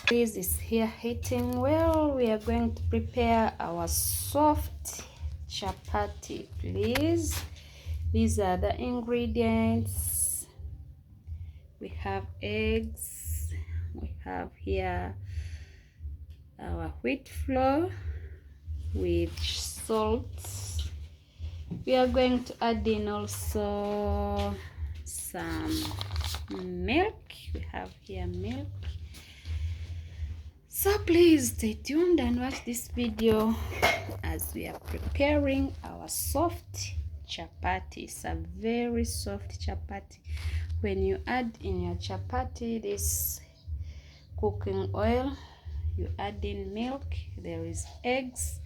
This is here heating well. We are going to prepare our soft chapati, please. These are the ingredients. We have eggs. We have here our wheat flour with salt. We are going to add in also some milk. We have here milk. So please stay tuned and watch this video as we are preparing our soft chapati. It's a very soft chapati. When you add in your chapati this cooking oil, you add in milk, there is eggs.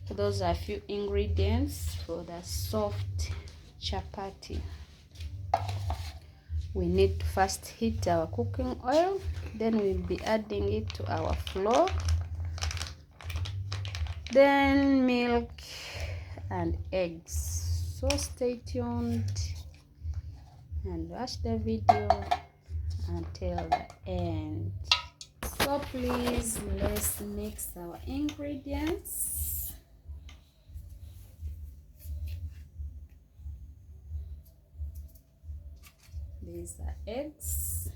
Those are a few ingredients for the soft chapati. We need to first heat our cooking oil, then we'll be adding it to our flour, then milk and eggs. So stay tuned and watch the video until the end. So please, let's mix our ingredients. These are eggs.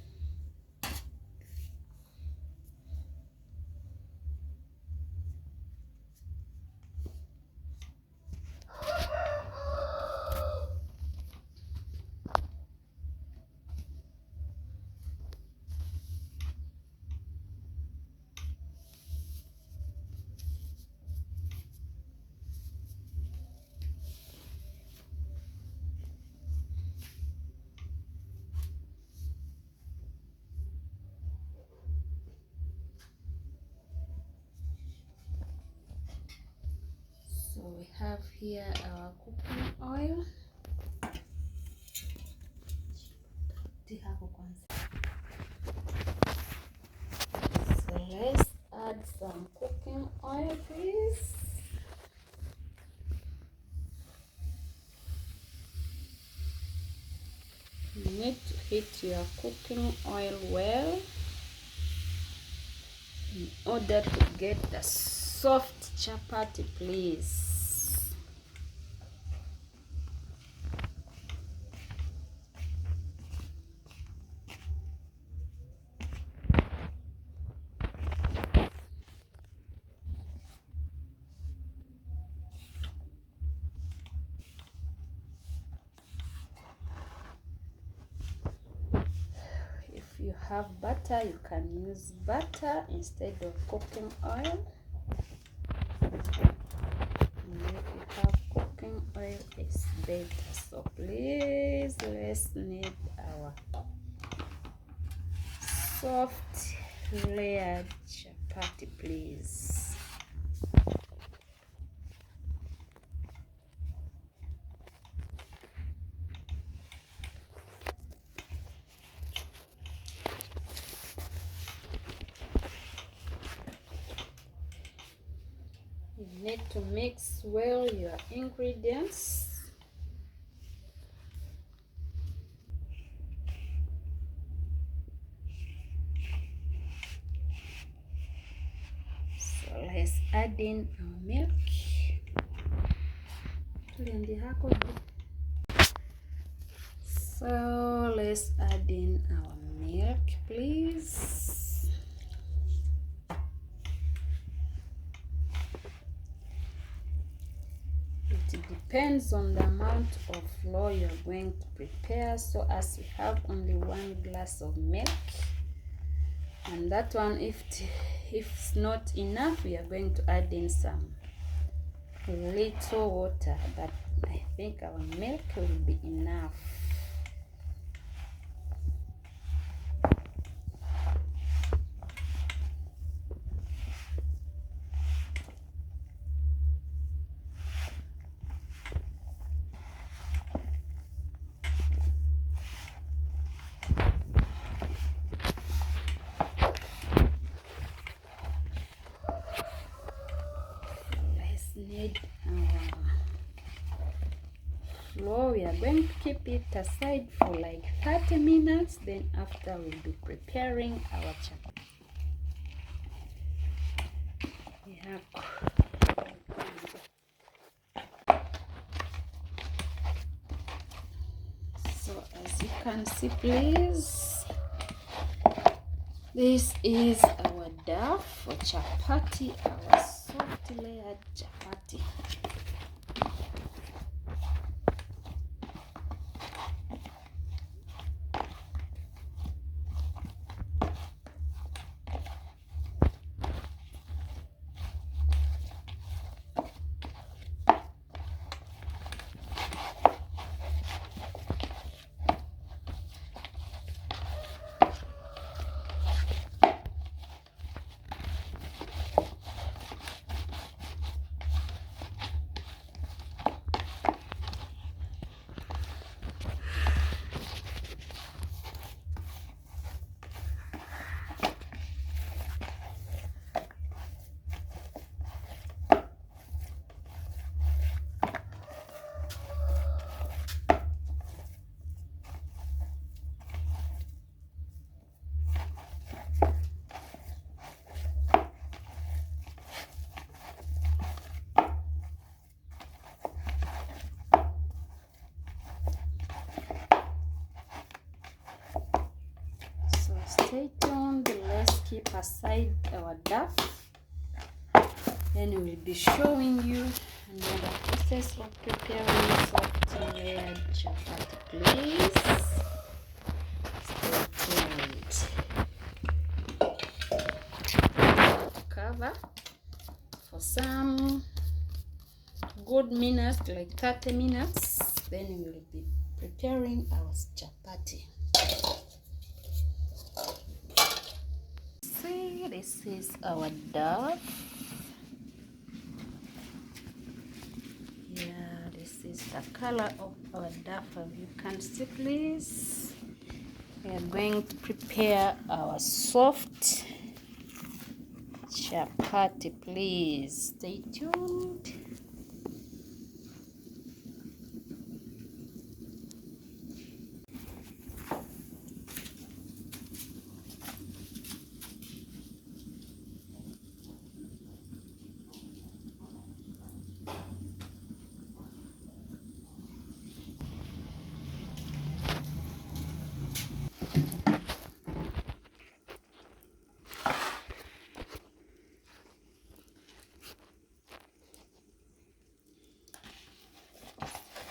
So we have here our cooking oil. So let's add some cooking oil, please. You need to heat your cooking oil well in order to get the soft chapati, please. If you have butter, you can use butter instead of cooking oil. And if you have cooking oil, it's better. So please, let's knead our soft layered chapati, please. You need to mix well your ingredients. So let's add in our milk. So let's add in our milk, please. It depends on the amount of flour you're going to prepare. So as we have only 1 glass of milk, and that one, if it's not enough, we are going to add in some little water, but I think our milk will be enough. Need our flour. We are going to keep it aside for like 30 minutes. Then after we'll be preparing our chapati. yako. So as you can see, please, this is our dough for chapati, our soft layered chapati. Stay tuned. Let's keep aside our dough. Then we will be showing you another process of preparing soft layered chapati. Please stay tuned. Cover for some good minutes, like 30 minutes. Then we will be preparing our chapati. See, this is our dough. Yeah, this is the color of our dough. As you can see, please, we are going to prepare our soft chapati. Please stay tuned.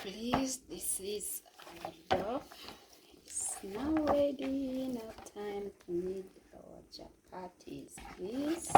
Please, this is our dough. It's now ready. Now time to knead our chapatis, please.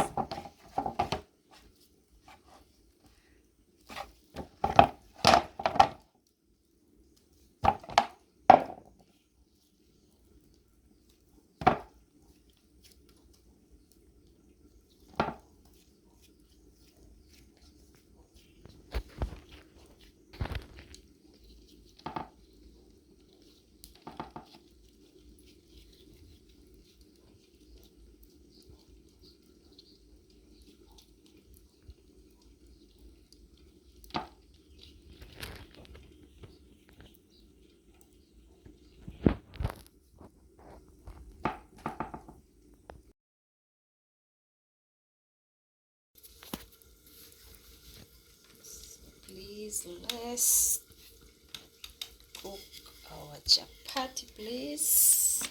Please, let's cook our chapati, please.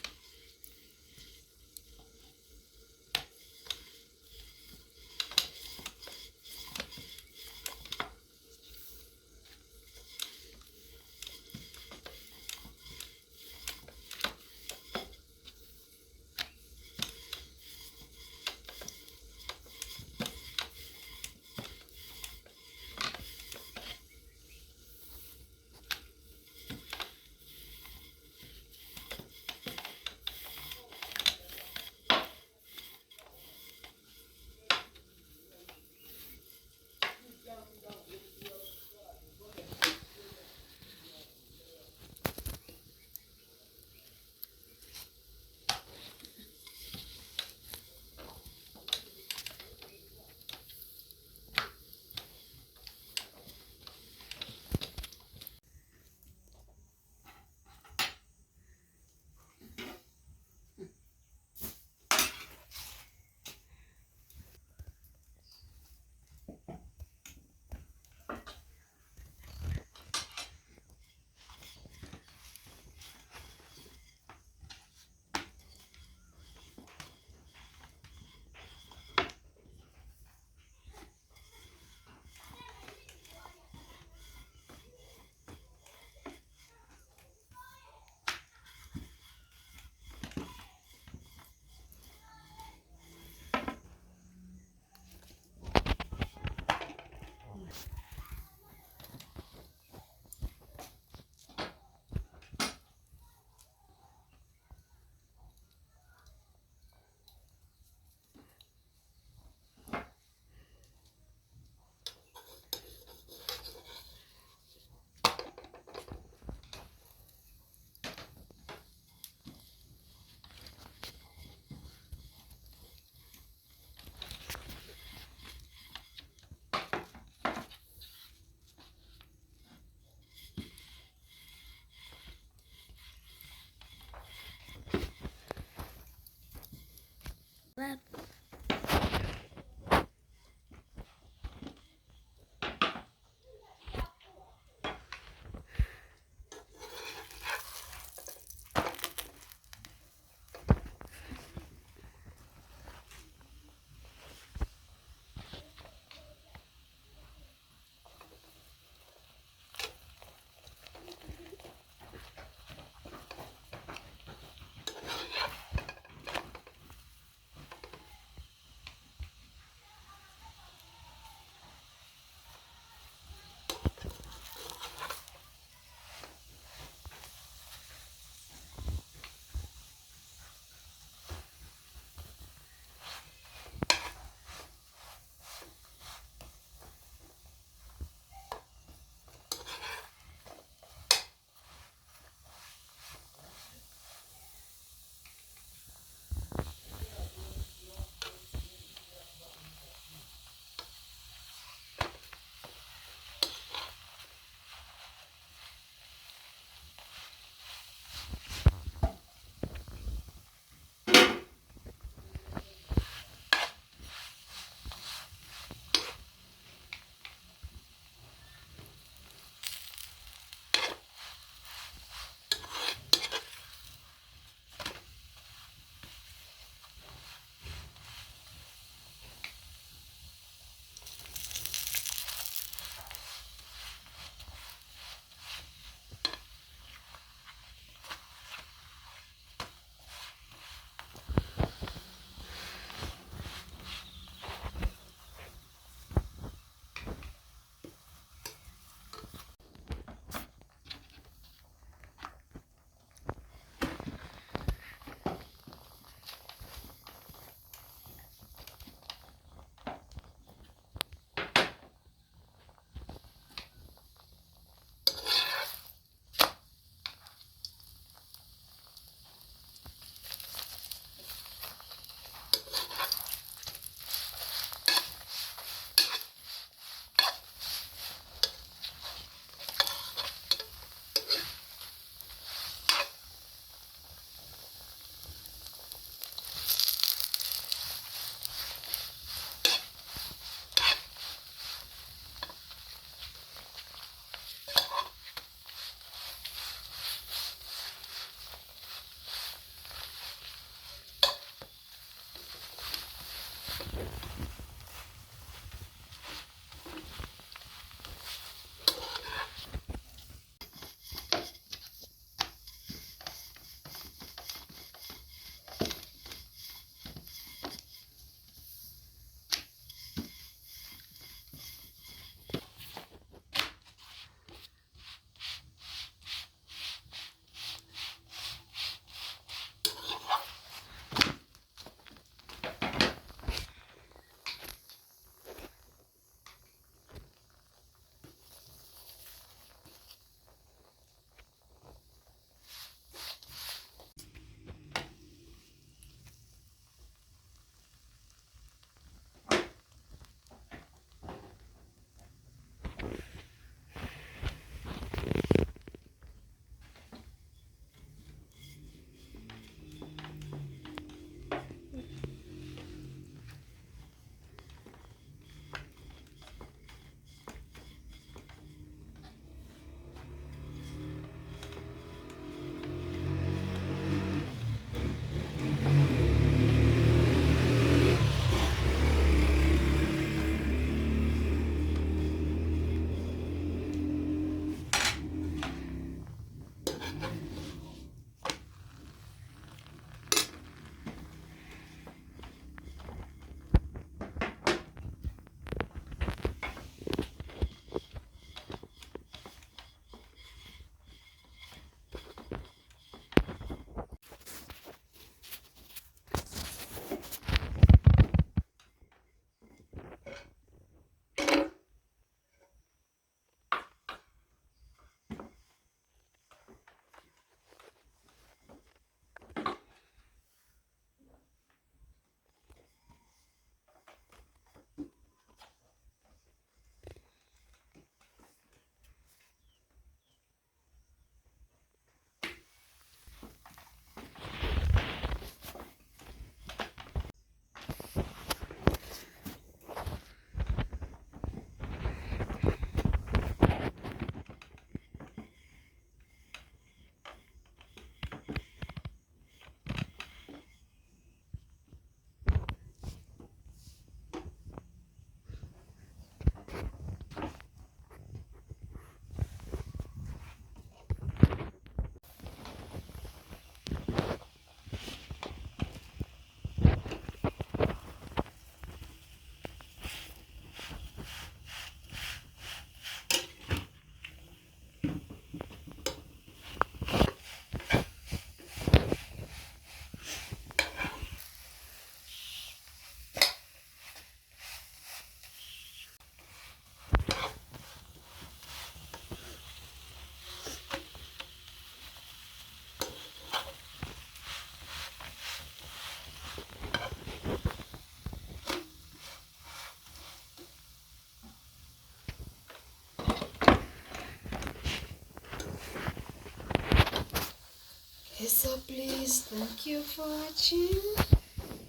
So please, thank you for watching.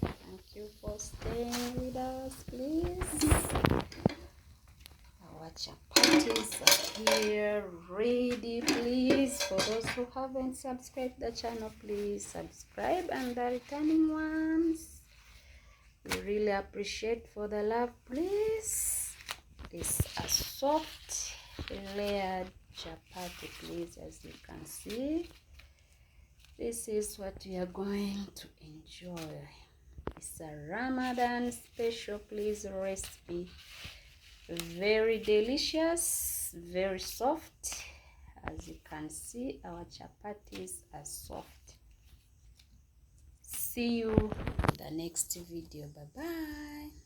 Thank you for staying with us, please. Our chapatis are here ready. Please, for those who haven't subscribed the channel, please subscribe, and the returning ones, we really appreciate for the love. Please, this is a soft layered chapati, please. As you can see, this is what we are going to enjoy. It's a Ramadan special, please, recipe. Very delicious, very soft. As you can see, our chapatis are soft. See you in the next video. Bye bye.